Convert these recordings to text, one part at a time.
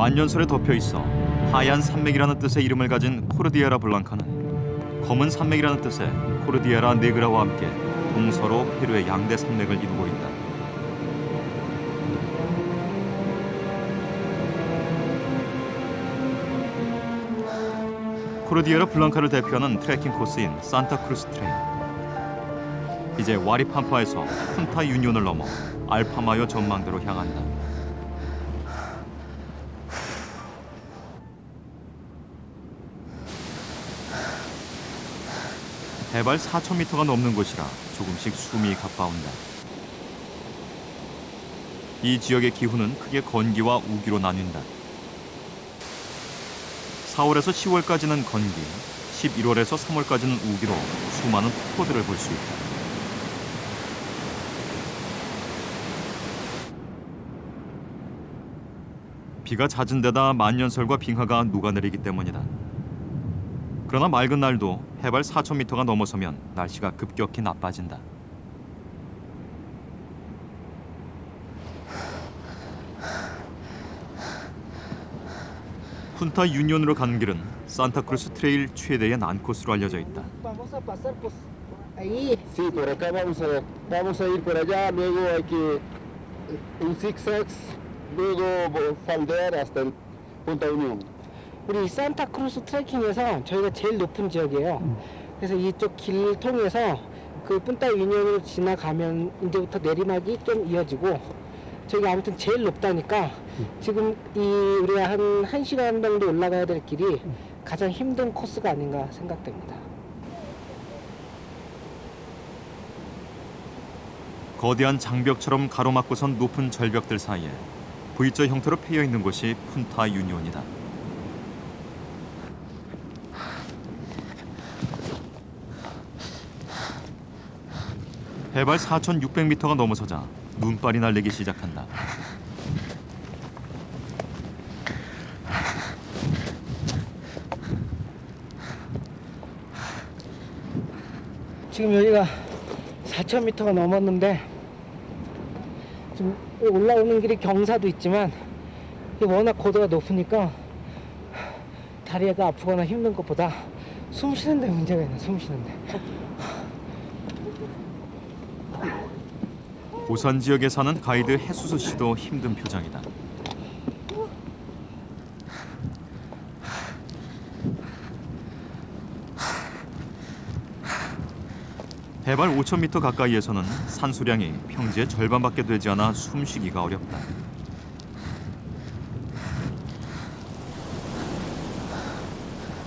만년설에 덮여 있어 하얀 산맥이라는 뜻의 이름을 가진 코르디에라 블랑카는 검은 산맥이라는 뜻의 코르디에라 네그라와 함께 동서로 페루의 양대 산맥을 이루고 있다. 코르디에라 블랑카를 대표하는 트레킹 코스인 산타크루스 트레일. 이제 와리팜파에서 푼타 유니온을 넘어 알파마요 전망대로 향한다. 해발 4,000m가 넘는 곳이라 조금씩 숨이 가빠온다. 이 지역의 기후는 크게 건기와 우기로 나뉜다. 4월에서 10월까지는 건기, 11월에서 3월까지는 우기로 수많은 폭포들을 볼 수 있다. 비가 잦은 데다 만년설과 빙하가 녹아내리기 때문이다. 그러나 맑은 날도 해발 4,000m가 넘어서면 날씨가 급격히 나빠진다. 푼타 유니온으로 가는 길은 산타크루스 트레일 최대의 난코스로 알려져 있다. Sí, por acá vamos a ir por allá, luego hay que un zigzag, luego faldear hasta el Punta Unión. 우리 산타크루스 트레킹에서 저희가 제일 높은 지역이에요. 그래서 이쪽 길 통해서 그 푼타 유니온으로 지나가면 이제부터 내리막이 좀 이어지고 저희가 아무튼 제일 높다니까 지금 이 우리가 한 1시간 정도 올라가야 될 길이 가장 힘든 코스가 아닌가 생각됩니다. 거대한 장벽처럼 가로막고선 높은 절벽들 사이에 V자 형태로 패여 있는 곳이 푼타 유니온이다. 해발 4,600m가 넘어서자 눈발이 날리기 시작한다. 지금 여기가 4,000m가 넘었는데 좀 올라오는 길이 경사도 있지만 워낙 고도가 높으니까 다리가 아프거나 힘든 것보다 숨 쉬는데 문제가 있네. 숨 쉬는데. 고산 지역에 사는 가이드 해수수 씨도 힘든 표정이다. 해발 5,000m 가까이에서는 산소량이 평지의 절반밖에 되지 않아 숨쉬기가 어렵다.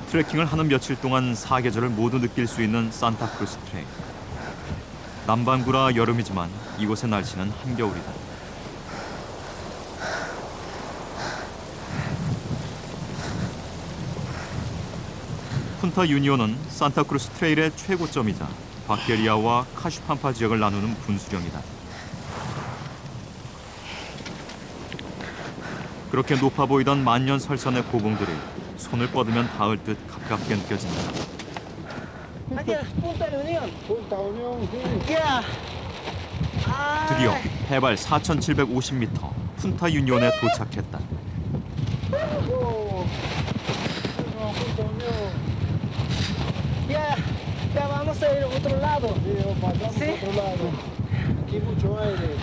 트레킹을 하는 며칠 동안 사계절을 모두 느낄 수 있는 산타크루스 트레일. 남반구라 여름이지만 이곳의 날씨는 한겨울이다. 푼타 유니온은 산타크루스 트레일의 최고점이자 바케리아와 카슈팜파 지역을 나누는 분수령이다. 그렇게 높아 보이던 만년설산의 고봉들이 손을 뻗으면 닿을 듯 가깝게 느껴진다. Punta Unión, sí. 드디어 해발 4,750m 푼타 유니온에 도착했다. Ya vamos a ir a otro lado. Sí, pasamos Sí. a otro lado. Aquí mucho aire.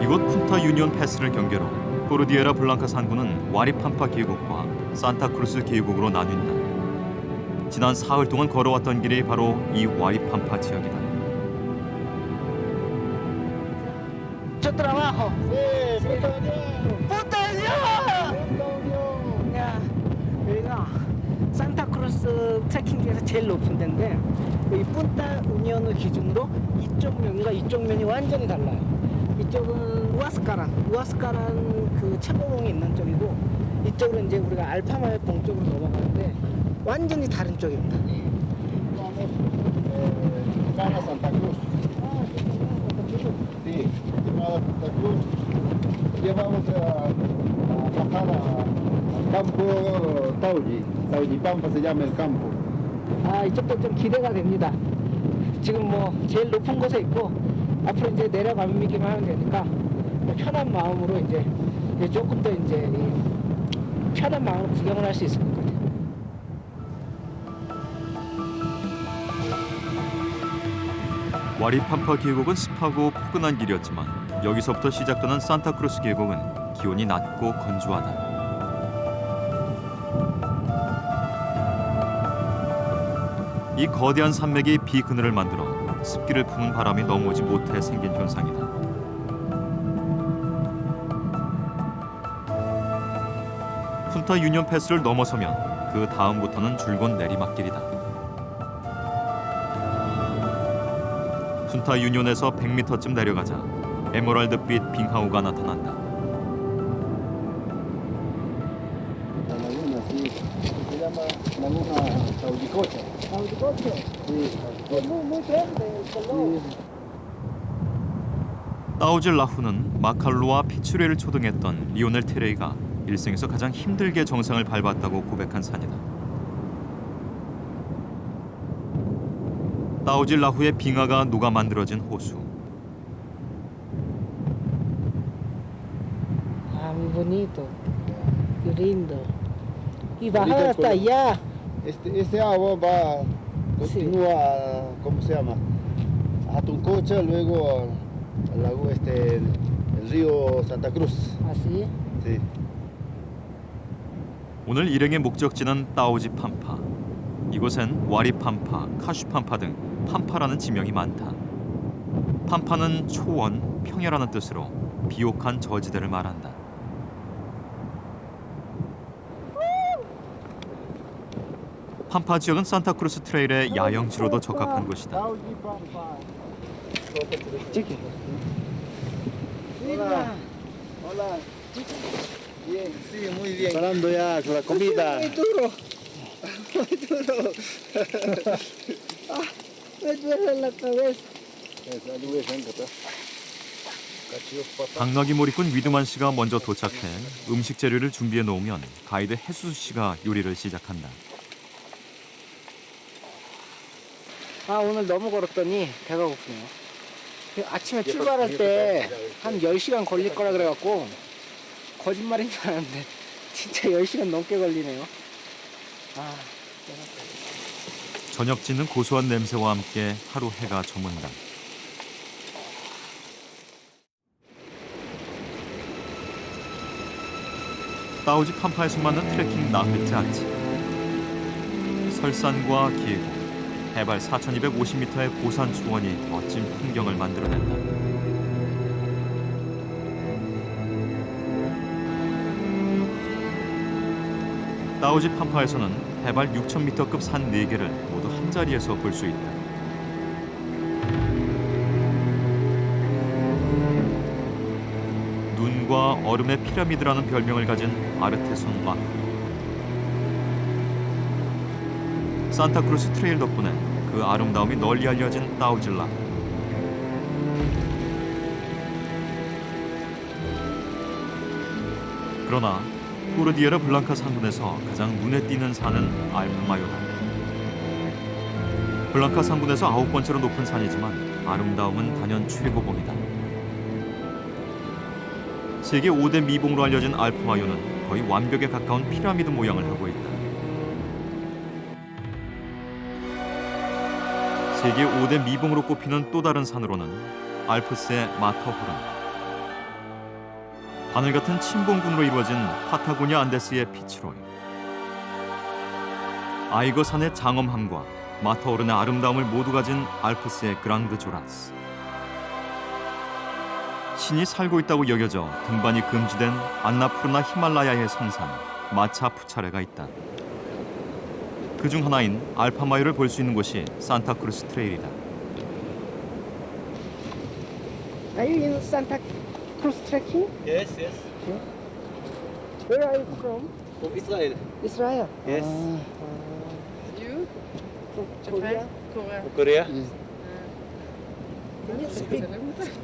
이곳 푼타 유니온 패스를 경계로 코르디에라 블랑카 산구는 와리팜파 계곡과 산타크루스 계곡으로 나뉜다. 지난 사흘 동안 걸어왔던 길이 바로 이 와리팜파 지역이다. Mucho trabajo. Sí, Punta Unión. ¡Punta Unión! Punta Unión. 야, 여기가 산타크루스 트레킹 중에서 제일 높은 데인데 여기 푼타 우니온을 기준으로 이쪽 면과 이쪽 면이 완전히 달라요. 이쪽은 우아스카란 그 채보봉이 있는 쪽이고 이쪽으로 이제 우리가 알파마요 동쪽으로 넘어가는데 완전히 다른 쪽입니다. Vamos a Santa Cruz. Sí, llamada Santa Cruz. Ya vamos a bajar al campo Taujipampa se llama el campo. 아, 이쪽도 좀 기대가 됩니다. 지금 뭐 제일 높은 곳에 있고 앞으로 이제 내려가기만 하면 되니까 편한 마음으로 이제 조금 더 이제 편한 마음으로 구경을 할 수 있을 것 같아요. 와리팜파 계곡은 습하고 포근한 길이었지만 여기서부터 시작되는 산타크루스 계곡은 기온이 낮고 건조하다. 이 거대한 산맥이 비그늘을 만들어 습기를 품은 바람이 넘어오지 못해 생긴 현상이다. 푼타 유니온 패스를 넘어서면 그 다음부터는 줄곧 내리막길이다. 푼타 유니온에서 100m쯤 내려가자 에메랄드빛 빙하우가 나타난다. La laguna, sí. Se llama Laguna Saudicocha. Saudicocha. Sí, Saudicocha. muy grande el color. 따우질 라후는 마칼로와 피추레를 초등했던 리오넬 테레이가 일생에서 가장 힘들게 정상을 밟았다고 고백한 산이다. 따우질 라후의 빙하가 녹아 만들어진 호수. Muy bonito, qué lindo. Y Ahorita bajar el hasta color. allá. Este agua va, continúa, ¿cómo se llama? A Tuncocha, luego al lago el río Santa Cruz. Así. Sí. 오늘 일행의 목적지는 따오지 팜파. 이곳엔 와리 팜파, 카슈 팜파 등 팜파라는 지명이 많다. 팜파는 초원, 평야라는 뜻으로 비옥한 저지대를 말한다. 팜파 지역은 산타크루스 트레일의 야영지로도 적합한 곳이다. Chiqui. Hola. Hola. Bien, sí, muy bien. Parando ya con la comida. Muy duro. Muy duro. Me duele la cabeza. 당나귀 몰이꾼 위드만 씨가 먼저 도착해 음식 재료를 준비해 놓으면 가이드 해수수 씨가 요리를 시작한다. 오늘 너무 걸었더니 배가 고프네요. 아침에 출발할 때 한 10시간 걸릴 거라 그래갖고 거짓말인 줄 알았는데 진짜 10시간 넘게 걸리네요. 저녁 짓는 고소한 냄새와 함께 하루 해가 저문다. 따오지 팜파에서 만난 트레킹 나흘째 아침. 설산과 계곡, 해발 4,250m의 고산 초원이 멋진 풍경을 만들어낸다. 따오지 팜파에서는 해발 6,000m급 산 4개를 모두 한 자리에서 볼 수 있다. 눈과 얼음의 피라미드라는 별명을 가진 아르테손 라. 산타크루스 트레일 덕분에 그 아름다움이 널리 알려진 따우질라. 그러나 코르디에라 블랑카 산군에서 가장 눈에 띄는 산은 알프마요다. 블랑카 산군에서 9번째로 높은 산이지만 아름다움은 단연 최고봉이다. 세계 5대 미봉으로 알려진 알프마요는 거의 완벽에 가까운 피라미드 모양을 하고 있다. 세계 5대 미봉으로 꼽히는 또 다른 산으로는 알프스의 마터호른, 바늘 같은 침봉군으로 이루어진 파타고니아 안데스의 피츠로이, 아이거 산의 장엄함과 마터호른의 아름다움을 모두 가진 알프스의 그랑드 조라스, 신이 살고 있다고 여겨져 등반이 금지된 안나푸르나 히말라야의 성산 마차푸차레가 있다. 그중 하나인 알파마요를 볼 수 있는 곳이 산타크루스 트레일이다. Are you in Santa Cruz trekking? Yes. Where are you from? From Israel. Israel. Yes. You? From Japan? Korea. Korea. Korea. Can you speak?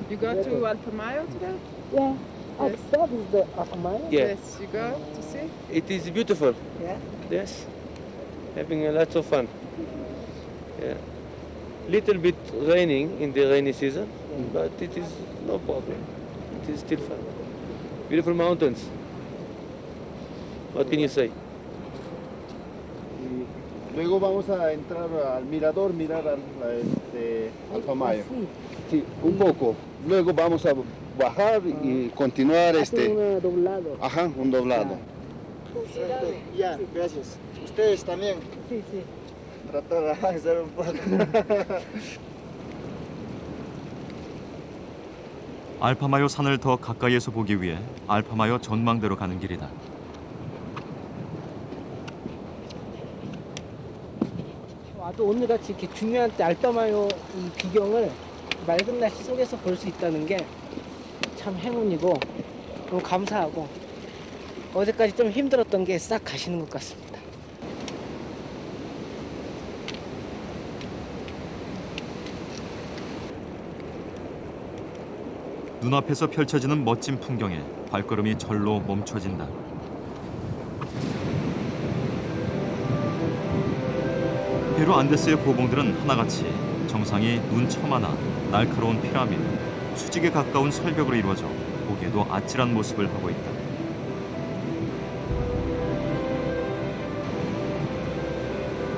You go to Alfa Mayo today? Yeah. Yes. That is the Afamaya. Yeah. Yes. You go to see? It is beautiful. Yeah. Yes. Having a lot of fun. Yeah. Little bit raining in the rainy season, but it is no problem. It It's still fun. Beautiful mountains. What can you say? Y luego vamos a entrar al mirador, mirar Alfamayo. Sí, un poco. Luego vamos a bajar y continuar doblado. Ajá, un doblado. Ya, gracias. Ustedes también. Sí, sí. Tratar de hacer un poco. 알파마요 산을 더 가까이에서 보기 위해 알파마요 전망대로 가는 길이다. 와도 오늘같이 이렇게 중요한 때 알파마요 이 비경을 맑은 날씨 속에서 볼 수 있다는 게 참 행운이고 너무 감사하고 어제까지 좀 힘들었던 게 싹 가시는 것 같습니다. 눈앞에서 펼쳐지는 멋진 풍경에 발걸음이 절로 멈춰진다. 페루 안데스의 고봉들은 하나같이 정상이 눈처마나 날카로운 피라미드, 수직에 가까운 설벽으로 이루어져 보기에도 아찔한 모습을 하고 있다.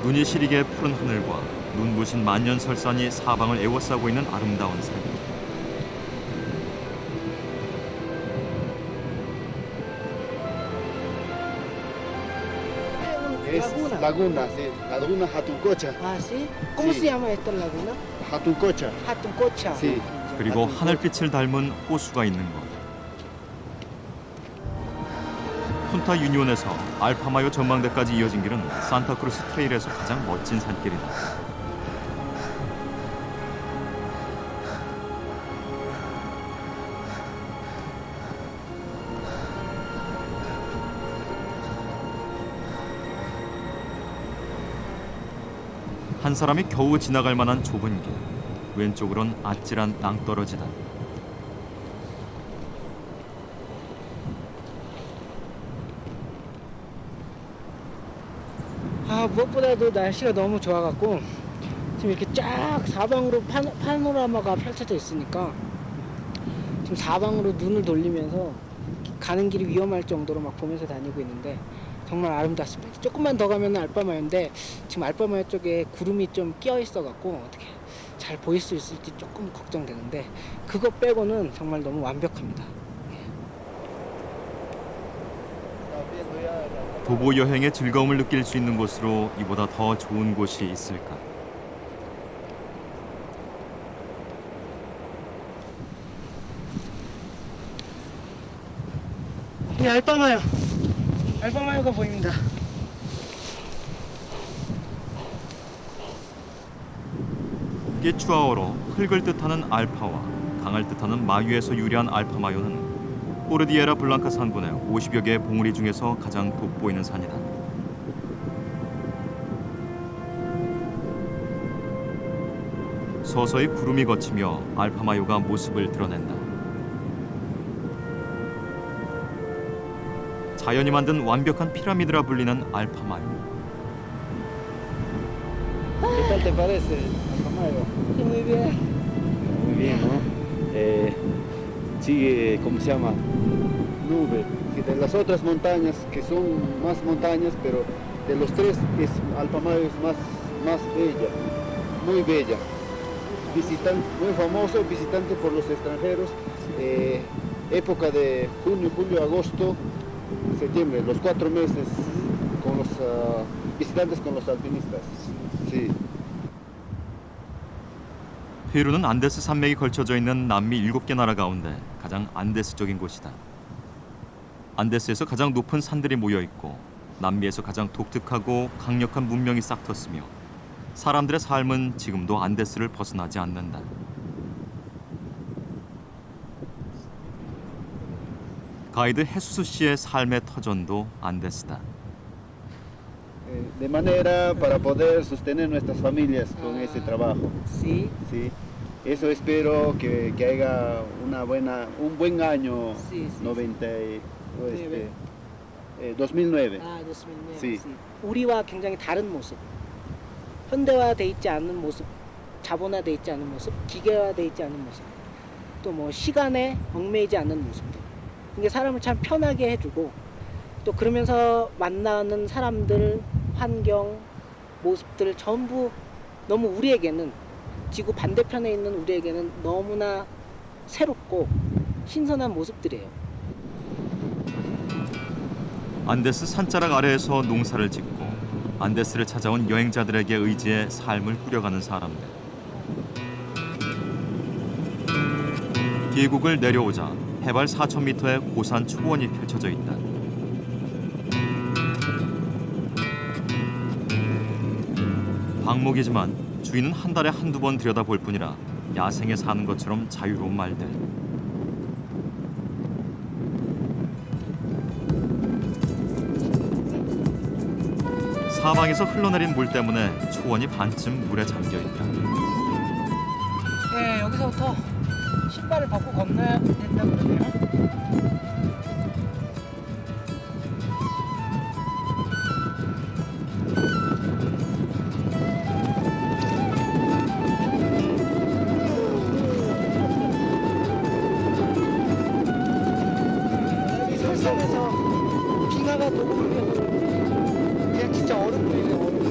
눈이 시리게 푸른 하늘과 눈부신 만년설산이 사방을 에워싸고 있는 아름다운 산. Es laguna, sí. Laguna Hatuncocha. 아, sí? ¿Cómo Sí. se llama esta laguna? Hatuncocha. 하tun코차. Sí. 그리고 하늘빛을 닮은 호수가 있는 곳. 푼타 유니온에서 알파마요 전망대까지 이어진 길은 산타크루스 트레일에서 가장 멋진 산길이다. 한 사람이 겨우 지나갈 만한 좁은 길. 왼쪽으론 아찔한 낭떠러지다. 아, 무엇보다도 날씨가 너무 좋아갖고 지금 이렇게 쫙 사방으로 파노라마가 펼쳐져 있으니까 지금 사방으로 눈을 돌리면서 가는 길이 위험할 정도로 막 보면서 다니고 있는데 정말 아름답습니다. 조금만 더 가면 알파마요인데 지금 알파마요 쪽에 구름이 좀 끼어 있어갖고 어떻게 잘 보일 수 있을지 조금 걱정되는데 그거 빼고는 정말 너무 완벽합니다. 도보 여행의 즐거움을 느낄 수 있는 곳으로 이보다 더 좋은 곳이 있을까? 이 알파마요가 보입니다. 끼추아어로 흙을 뜻하는 알파와 강을 뜻하는 마유에서 유래한 알파마요는 코르디에라 블랑카 산군의 50여 개의 봉우리 중에서 가장 돋보이는 산이다. 서서히 구름이 걷히며 알파마요가 모습을 드러낸다. 자연이 만든 완벽한 피라미드라 불리는 알파마요. ¿Qué tal te parece, Alfamayo? Muy bien. Muy bien, ¿no? Sigue, ¿cómo se llama? Nube. Que de las otras montañas, que son más montañas, pero de los tres, Alfamayo es más bella, muy bella. Muy famoso, visitante por los extranjeros. Época de junio, julio, agosto, septiembre, los 4 meses con los visitantes, con los alpinistas. Sí. 페루는 안데스 산맥이 걸쳐져 있는 남미 7개 나라 가운데 가장 안데스적인 곳이다. 안데스에서 가장 높은 산들이 모여 있고 남미에서 가장 독특하고 강력한 문명이 싹텄으며 사람들의 삶은 지금도 안데스를 벗어나지 않는다. 가이드 헤수스 씨의 삶의 터전도 안데스다. De manera para poder sostener nuestras familias con ese trabajo. Sí. Sí. Eso espero que haya un buen año Sí, sí, 2009. 아, 좋습니다. Sí. 우리와 굉장히 다른 모습. 현대화돼 있지 않은 모습, 자본화돼 있지 않은 모습, 기계화돼 있지 않은 모습. 또 뭐 시간에 얽매이지 않는 모습들. 이게 사람을 참 편하게 해주고 또 그러면서 만나는 사람들, 환경, 모습들 전부 너무 우리에게는 지구 반대편에 있는 우리에게는 너무나 새롭고 신선한 모습들이에요. 안데스 산자락 아래에서 농사를 짓고 안데스를 찾아온 여행자들에게 의지해 삶을 꾸려가는 사람들. 계곡을 내려오자 해발 4,000m의 고산 초원이 펼쳐져 있다. 방목이지만 주인은 한 달에 한두 번 들여다볼 뿐이라 야생에 사는 것처럼 자유로운 말들. 사방에서 흘러내린 물 때문에 초원이 반쯤 물에 잠겨 있다. 네, 여기서부터 신발을 벗고 건너야 된다고 그러네요. 여기 설산에서 빙하가 녹으면 그냥 진짜 얼음 보이네요, 얼음.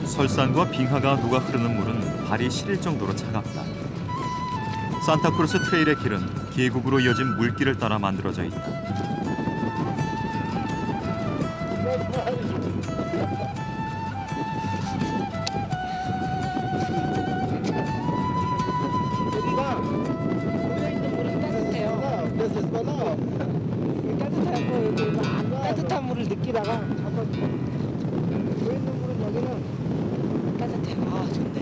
설산과 빙하가 녹아 흐르는 물은 발이 시릴 정도로 차갑다. 산타크루스 트레일의 길은 계곡으로 이어진 물길을 따라 만들어져 있다. 여기가 고여있는 물은 따뜻해요. 따뜻하고 여기 막 따뜻한 물을 느끼다가 고여있는 물은 여기는 따뜻해요. 아, 좋네.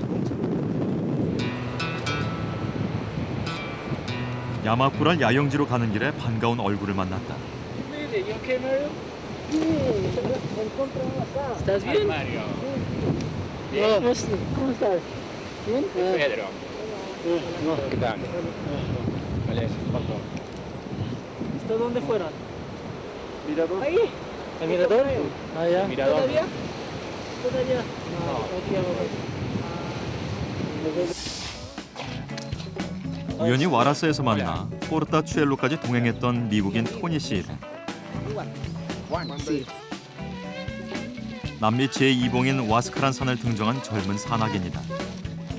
야마쿠랄 야영지로 가는 길에 반가운 얼굴을 만났다. ¿Estás bien? Mario. ¿Cómo estás? ¿Bien? Pedro. ¿Qué tal? Vale, Paco. ¿Esto dónde fueron? Mirador. Ahí. ¿El mirador? Ah, ya. Mirador. ¿Todavía? Todavía. Aquí abajo. 우연히 와라스에서 만나 포르타추엘로까지 동행했던 미국인 토니 씨 일행. Sí. 남미 제2봉인 와스카란 산을 등정한 젊은 산악인이다.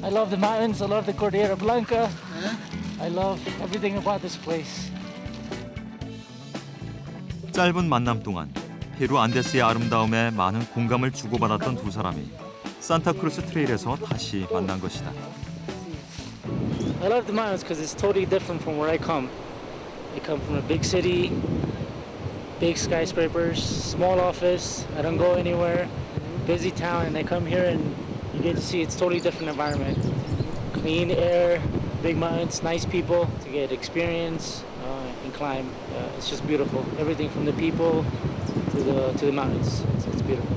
I love the mountains. I love the Cordillera Blanca. I love everything about this place. 짧은 만남 동안 페루 안데스의 아름다움에 많은 공감을 주고받았던 두 사람이 산타크루스 트레일에서 다시 만난 것이다. I love the mountains because it's totally different from where I come. I come from a big city, big skyscrapers, small office. I don't go anywhere. Busy town, and I come here and you get to see it's totally different environment. Clean air, big mountains, nice people to get experience and climb. It's just beautiful. Everything from the people to the mountains. It's beautiful.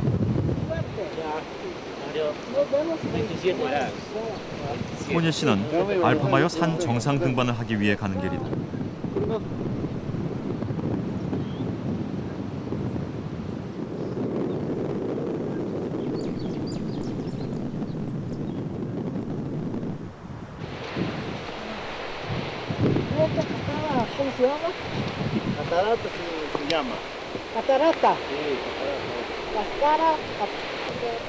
토니 씨는 알파마요 산 정상 등반을 하기 위해 가는 길이다. ¿Cómo se llama? Catarata se llama. Catarata. Sí, catarata. Cascara.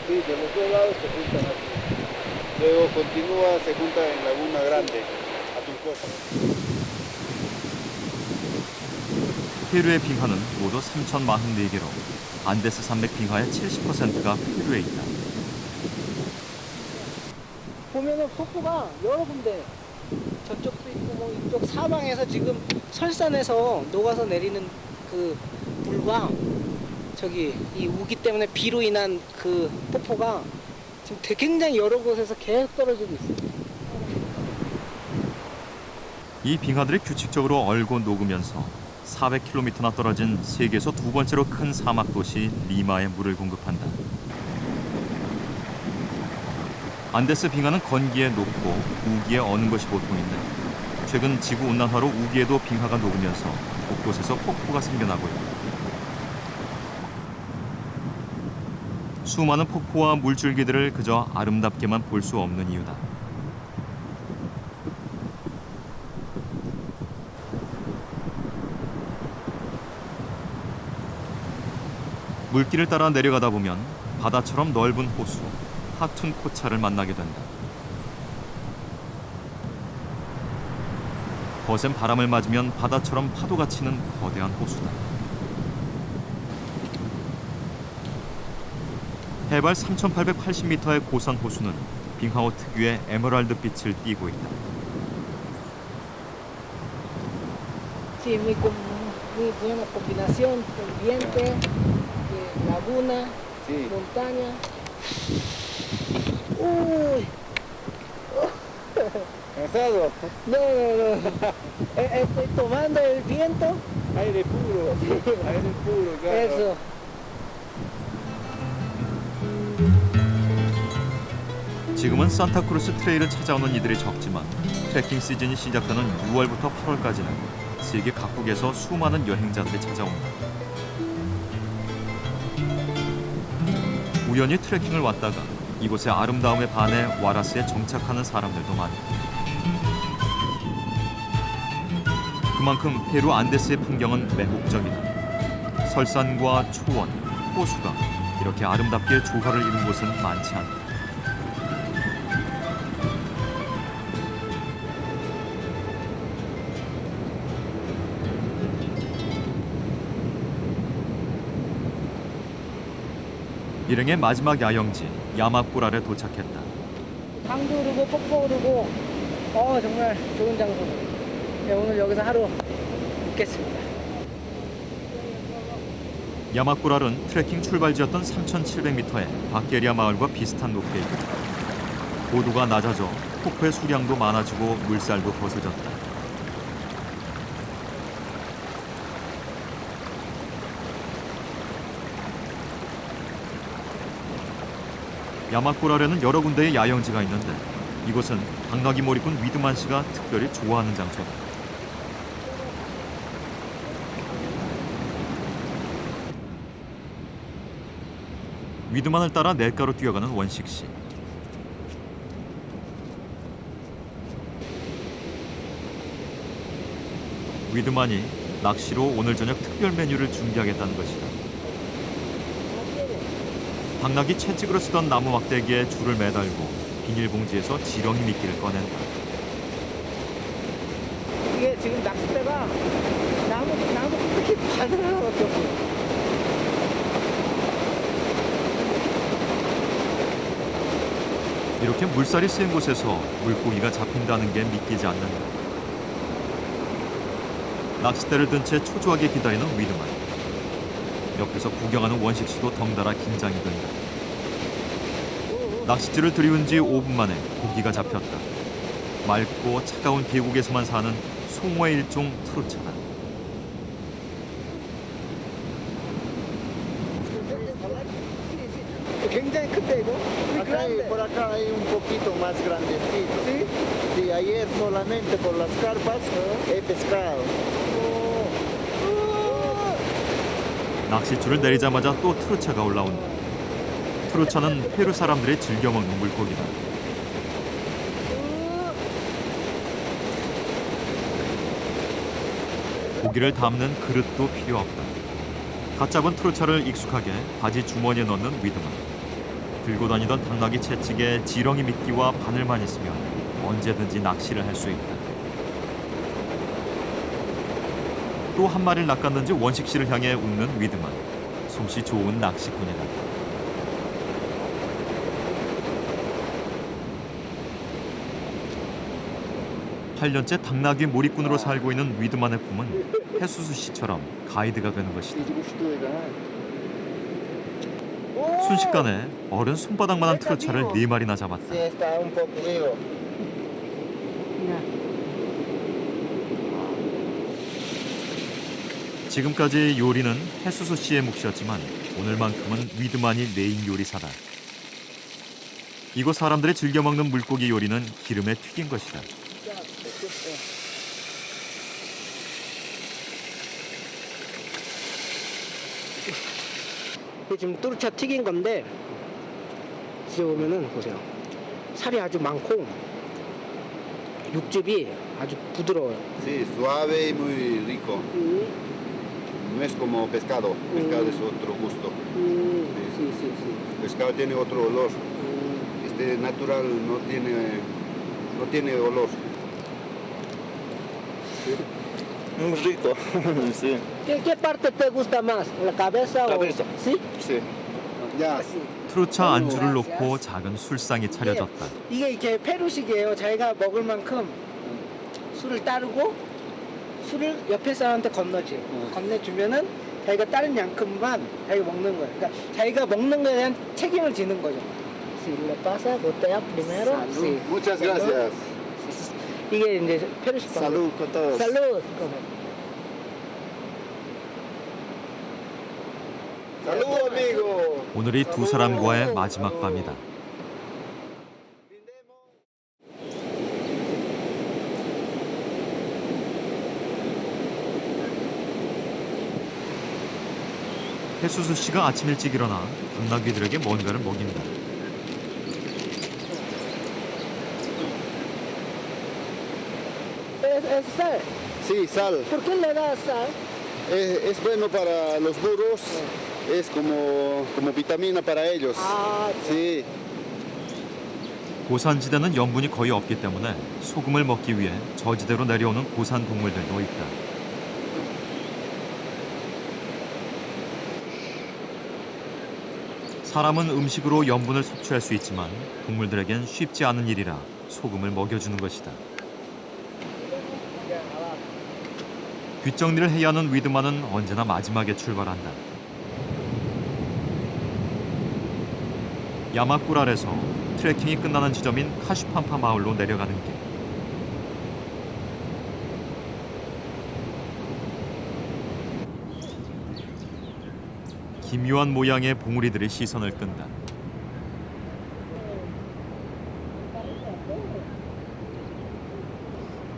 Sí, de los dos lados se juntan aquí. Luego continúa, se junta en Laguna Grande, a Turcosa. 페루의 빙하는 모두 3,044개로 안데스 산맥 빙하의 70%가 페루에 있다. 보면은 폭포가 여러 군데 저쪽도 있고 뭐 이쪽 사방에서 지금 설산에서 녹아서 내리는 그 물과 저기 이 우기 때문에 비로 인한 그 폭포가 지금 굉장히 여러 곳에서 계속 떨어지고 있어요. 이 빙하들이 규칙적으로 얼고 녹으면서 400km나 떨어진 세계에서 두 번째로 큰 사막 도시 리마에 물을 공급한다. 안데스 빙하는 건기에 녹고 우기에 어는 것이 보통인데 최근 지구 온난화로 우기에도 빙하가 녹으면서 곳곳에서 폭포가 생겨나고 있다. 수많은 폭포와 물줄기들을 그저 아름답게만 볼 수 없는 이유다. 물길을 따라 내려가다 보면 바다처럼 넓은 호수, 하툰 코차를 만나게 된다. 거센 바람을 맞으면 바다처럼 파도가 치는 거대한 호수다. 해발 3,880m의 고산 호수는 빙하오 특유의 에메랄드 빛을 띠고 있다. Sí, muy buena combinación, pendiente, laguna, Sí. montaña. Uy, ¿Cansado? no, no, no. Estoy tomando el viento. Aire puro, aire puro, claro. Eso. 지금은 산타크루스 트레일을 찾아오는 이들이 적지만 트레킹 시즌이 시작되는 6월부터 8월까지는 세계 각국에서 수많은 여행자들이 찾아온다. 우연히 트레킹을 왔다가 이곳의 아름다움에 반해 와라스에 정착하는 사람들도 많다. 그만큼 페루 안데스의 풍경은 매혹적이다. 설산과 초원, 호수가 이렇게 아름답게 조화를 이룬 곳은 많지 않다. 일행의 마지막 야영지 야마꾸랄에 도착했다. 강도 오르고 폭포 오르고 정말 좋은 장소. 네, 오늘 여기서 하루 있겠습니다. 야마꾸랄은 트레킹 출발지였던 3,700m의 바게리아 마을과 비슷한 높이에 있다. 고도가 낮아져 폭포의 수량도 많아지고 물살도 거세졌다. 야마꾸랄에는 여러 군데의 야영지가 있는데 이곳은 당나귀 몰입꾼 위드만 씨가 특별히 좋아하는 장소다. 위드만을 따라 냇가로 뛰어가는 원식 씨. 위드만이 낚시로 오늘 저녁 특별 메뉴를 준비하겠다는 것이다. 당나귀 채찍으로 쓰던 나무 막대기에 줄을 매달고 비닐봉지에서 지렁이 미끼를 꺼낸다. 이게 지금 낚싯대가 나무 끝이 바늘 하나밖에 없어요. 이렇게 물살이 센 곳에서 물고기가 잡힌다는 게 믿기지 않는다. 낚싯대를 든 채 초조하게 기다리는 위드만. 옆에서 구경하는 원식 씨도 덩달아 긴장이 된다. 낚싯줄을 들이운 지 5분 만에 고기가 잡혔다. 맑고 차가운 계곡에서만 사는 송어의 일종 트루차다. 굉장히 큰데 이거? Por acá hay un poquito más grandecito. ¿Sí? Sí, ayer solamente por las carpas he pescado. 낚싯줄을 내리자마자 또 트루차가 올라온다. 트루차는 페루 사람들이 즐겨 먹는 물고기다. 고기를 담는 그릇도 필요 없다. 갓 잡은 트루차를 익숙하게 바지 주머니에 넣는 위드만. 들고 다니던 당나귀 채찍에 지렁이 미끼와 바늘만 있으면 언제든지 낚시를 할 수 있다. 또 한 마리를 낚았는지 원식 씨를 향해 웃는 위드만. 솜씨 좋은 낚시꾼이다. (8년째) 당나귀 몰입꾼으로 살고 있는 위드만의 꿈은 해수수 씨처럼 가이드가 되는 것이다. 순식간에 어른 손바닥만한 트루차를 4마리나 잡았다. Sí, está un poco vivo. 지금까지 요리는 해수수 씨의 몫이었지만 오늘만큼은 위드만이 메인 요리사다. 이곳 사람들이 즐겨 먹는 물고기 요리는 기름에 튀긴 것이다. 지금 뚜루차 튀긴 건데 드셔보면은 보세요. 살이 아주 많고 육즙이 아주 부드러워요. Sí, suave y muy rico. No es como pescado. Pescado es otro gusto. sí, sí, sí. Pescado tiene otro olor. Este natural no tiene olor. Muy rico. Sí. ¿Qué parte te gusta más? ¿La cabeza Cabeza. o...? ¿Sí? Sí. Ya. 트루차 안주를 놓고 작은 술상이 차려졌다. 이게 이렇게 페루식이에요. 자기가 먹을 만큼 술을 따르고 술을 옆에 사람한테 건너지. 건네주면은 자기가 따른 양큼만 자기가 먹는 거예요. 그러니까 자기가 먹는 거에 대한 책임을 지는 거죠. Si le pasa, botella primero. Sí. Muchas gracias. 이게 이제 페루식 방법. Salud con todos. Salud. Salud, amigo. 오늘이 두 사람과의 마지막 밤이다. 해수수 씨가 아침 일찍 일어나 당나귀들에게 뭔가를 먹인다. Es sal. Sí, sal. ¿Por qué le das sal? Es bueno para los burros. Es como vitamina para ellos. 아, Sí. 고산지대는 염분이 거의 없기 때문에 소금을 먹기 위해 저지대로 내려오는 고산 동물들도 있다. 사람은 음식으로 염분을 섭취할 수 있지만 동물들에겐 쉽지 않은 일이라 소금을 먹여주는 것이다. 뒷정리를 해야 하는 위드만은 언제나 마지막에 출발한다. 야마꿀 아래서 트레킹이 끝나는 지점인 카슈팜파 마을로 내려가는 길. 기묘한 모양의 봉우리들이 시선을 끈다.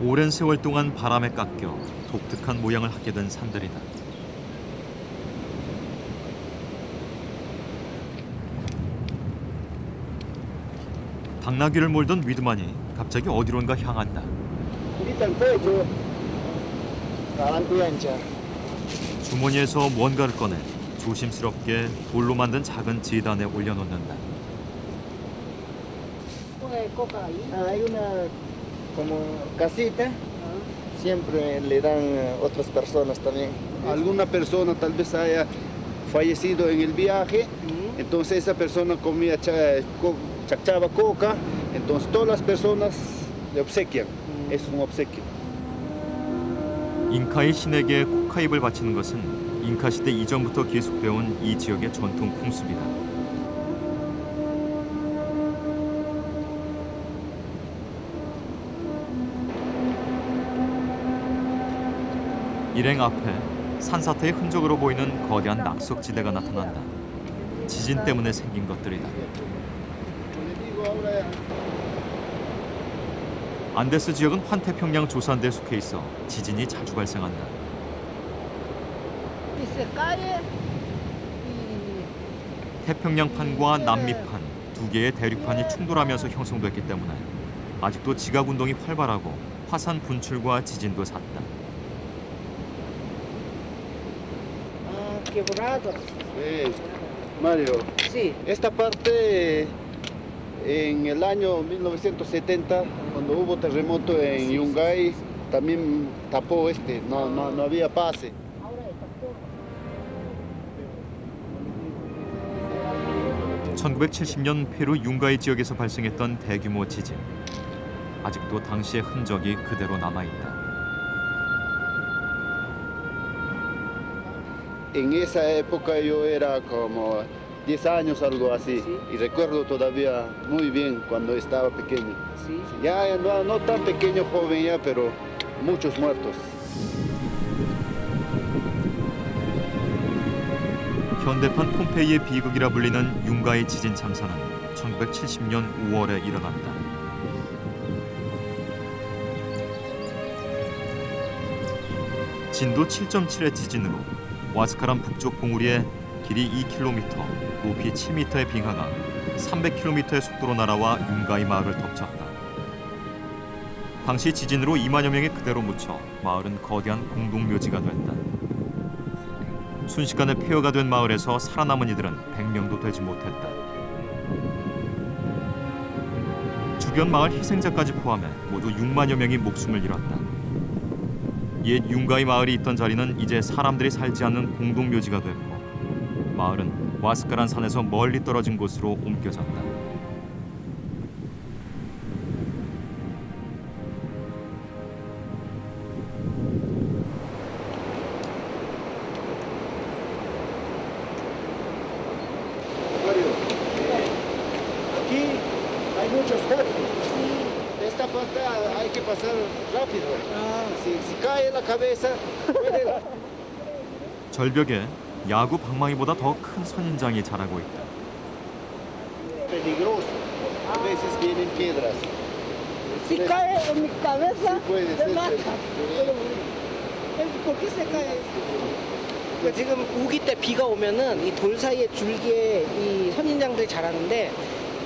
오랜 세월 동안 바람에 깎여 독특한 모양을 하게 된 산들이다. 당나귀를 몰던 위드만이 갑자기 어디론가 향한다. Ahorita el cuello. Garantía ancha. 주머니에서 뭔가를 꺼내 조심스럽게 돌로 만든 작은 지단에 올려놓는다. Coca ahí. Hay una como casita, siempre le dan a otras personas también. Alguna persona tal vez haya fallecido en el viaje, entonces esa persona comía chachaba coca, entonces todas las personas le obsequian. Es un obsequio. 잉카의 신에게 코카잎을 바치는 것은 잉카 시대 이전부터 계속되어온 이 지역의 전통 풍습이다. 일행 앞에 산사태의 흔적으로 보이는 거대한 낙석지대가 나타난다. 지진 때문에 생긴 것들이다. 안데스 지역은 환태평양 조산대에 속해 있어 지진이 자주 발생한다. Y se cae. 태평양판과 남미판 두 개의 대륙판이 충돌하면서 형성됐기 때문에 아직도 지각 운동이 활발하고 화산 분출과 지진도 잦다. Quebrado. Mario, Sí. esta parte en el año 1970, cuando hubo terremoto en Yungay, también tapó no había pase. 음. 1970년 페루 융가이 지역에서 발생했던 대규모 지진. 아직도 당시의 흔적이 그대로 남아있다. En esa época yo era como 10 años, algo así, Sí. y recuerdo todavía muy bien cuando estaba pequeño. Sí. Ya no tan pequeño, joven ya, pero muchos muertos. 현대판 폼페이의 비극이라 불리는 융가이 지진 참사는 1970년 5월에 일어났다. 진도 7.7의 지진으로 와스카람 북쪽 봉우리의 길이 2km, 높이 7m의 빙하가 300km의 속도로 날아와 윤가이 마을을 덮쳤다. 당시 지진으로 2만여 명이 그대로 묻혀 마을은 거대한 공동묘지가 됐다. 순식간에 폐허가 된 마을에서 살아남은 이들은 100명도 되지 못했다. 주변 마을 희생자까지 포함해 모두 6만여 명이 목숨을 잃었다. 옛 윤가이 마을이 있던 자리는 이제 사람들이 살지 않는 공동묘지가 됐고 마을은 와스카란 산에서 멀리 떨어진 곳으로 옮겨졌다. Mario, aquí hay muchos golpes. Esta parte hay que pasar rápido. Si cae la cabeza, puede... 절벽에 야구 방망이보다 더 큰 선인장이 자라고 있다. peligroso. A veces vienen piedras. Si cae en mi cabeza, Puede me ser. mata. ¿Por qué se cae? 지금 우기 때 비가 오면은 이 돌 사이에 줄기에 이 선인장들이 자라는데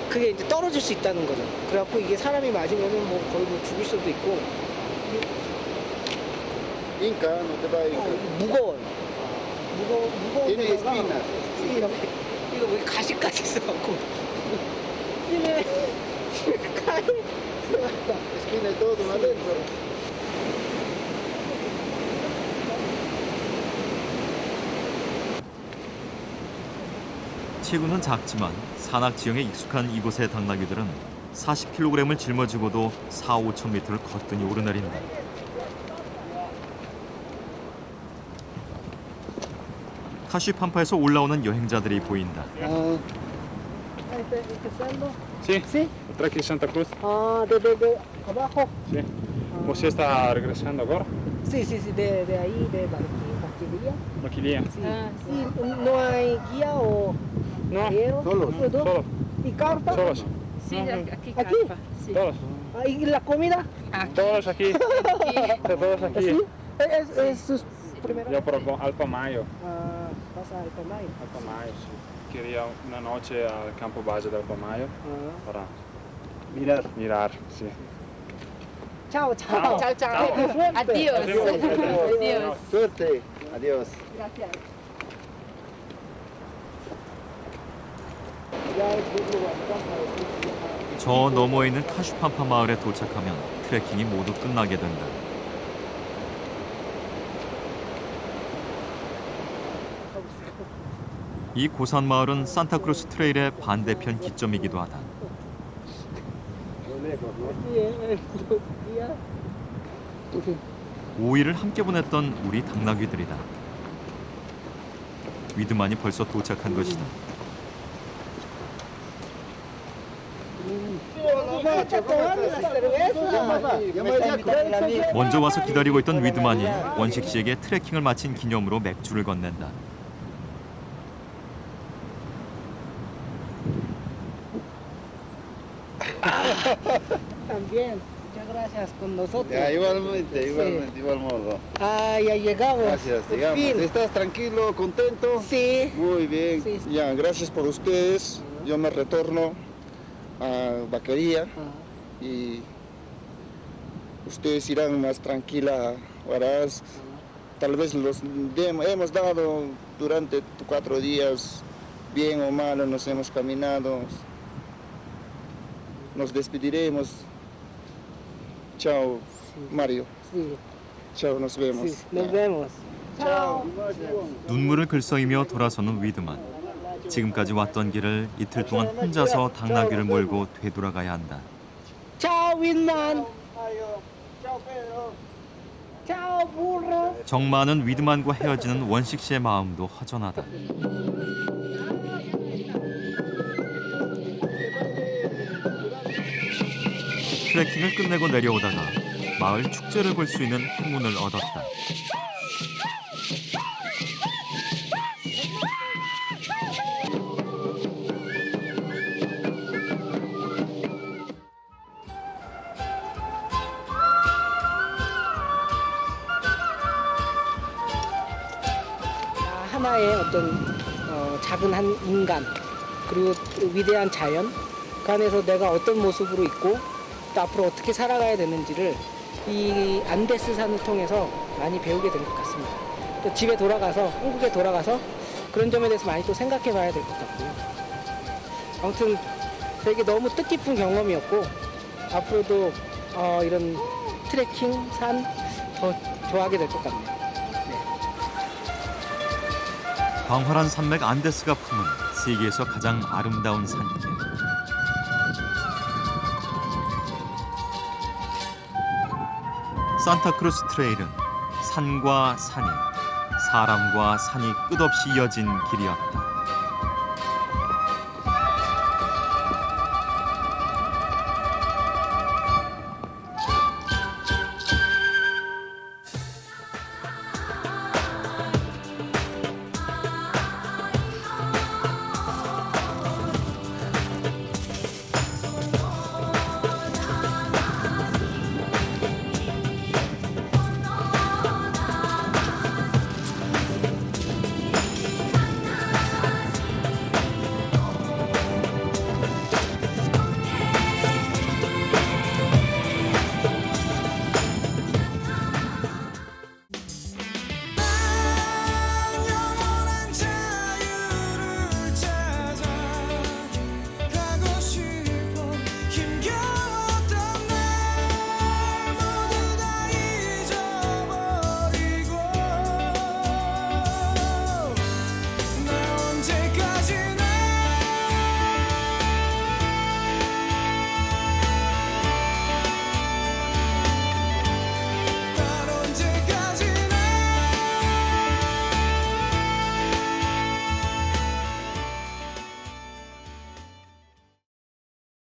그게 이제 떨어질 수 있다는 거죠. 그래갖고 이게 사람이 맞으면은 뭐 거의 뭐 죽을 수도 있고 Inca, no te va a Inca. 무거워요. 무거운 Tiene 데다가 espinas. 이거 왜 가시까지 있어갖고 이네 가위 Espina y todo adentro. 체구는 작지만 산악 지형에 익숙한 이곳의 당나귀들은 40kg을 짊어지고도 4, 5천 미터를 거뜬히 오르내린다. 카시팜파에서 올라오는 여행자들이 보인다. Sí, Sí. otra aquí Santa Cruz. de abajo. Sí. ¿Usted está regresando ahora? Sí, de ahí, de Barquilla. Maquilía. Sí. Sí, no hay guía o No, guiero. Solos. solos, ¿Y carpa? solos, Sí, aquí ¿Aquí? carpa. Sí. todos, ¿Y la comida? todos aquí, todos aquí. ¿Sí? Es sus primeras. Yo por Alpamayo, Pasa al Pamay. Alpamayo, sí. Quería una noche al campo base de Alpamayo para Mirar. mirar, sí. Chao, chao. Chao, chao. Adiós. Adiós. Suerte. Adiós. Gracias. 저 너머에 있는 카슈팜파 마을에 도착하면 트레킹이 모두 끝나게 된다. 이 고산 마을은 산타크루스 트레일의 반대편 기점이기도 하다. 5일을 함께 보냈던 우리 당나귀들이다. 위드만이 벌써 도착한 것이다. 먼저 와서 기다리고 있던 위드만이 원식 씨에게 트레킹을 마친 기념으로 맥주를 건넨다. También. Muchas gracias con nosotros. Ya, igualmente, igual modo. Ya llegamos. Gracias, Por digamos. fin. ¿Estás tranquilo, contento? Sí. Muy bien. Sí. Ya, gracias por ustedes. Yo me retorno a Vaquería y ustedes irán más tranquila. Verás, tal vez hemos dado durante 4 días, bien o mal, nos hemos caminado. Nos despediremos. Chao, Mario. Sí. Chao, nos vemos. Sí. Nos vemos. Chao. 눈물을 글썽이며 돌아서는 위드만. 지금까지 왔던 길을 이틀 동안 혼자서 당나귀를 몰고 되돌아가야 한다. Chao, Winman. Chao, Pedro. Chao, burro. 정 많은 위드만과 헤어지는 원식 씨의 마음도 허전하다. 트레킹을 끝내고 내려오다가 마을 축제를 볼 수 있는 행운을 얻었다. 하나의 어떤 작은 한 인간 그리고 위대한 자연, 그 안에서 내가 어떤 모습으로 있고 또 앞으로 어떻게 살아가야 되는지를 이 안데스 산을 통해서 많이 배우게 된 것 같습니다. 또 집에 돌아가서, 한국에 돌아가서 그런 점에 대해서 많이 또 생각해 봐야 될 것 같고요. 아무튼 되게 너무 뜻깊은 경험이었고 앞으로도 이런 트레킹, 산 더 좋아하게 될 것 같네요. 광활한 산맥 안데스가 품은 세계에서 가장 아름다운 산길. 산타크루스 트레일은 산과 산이, 사람과 산이 끝없이 이어진 길이었다.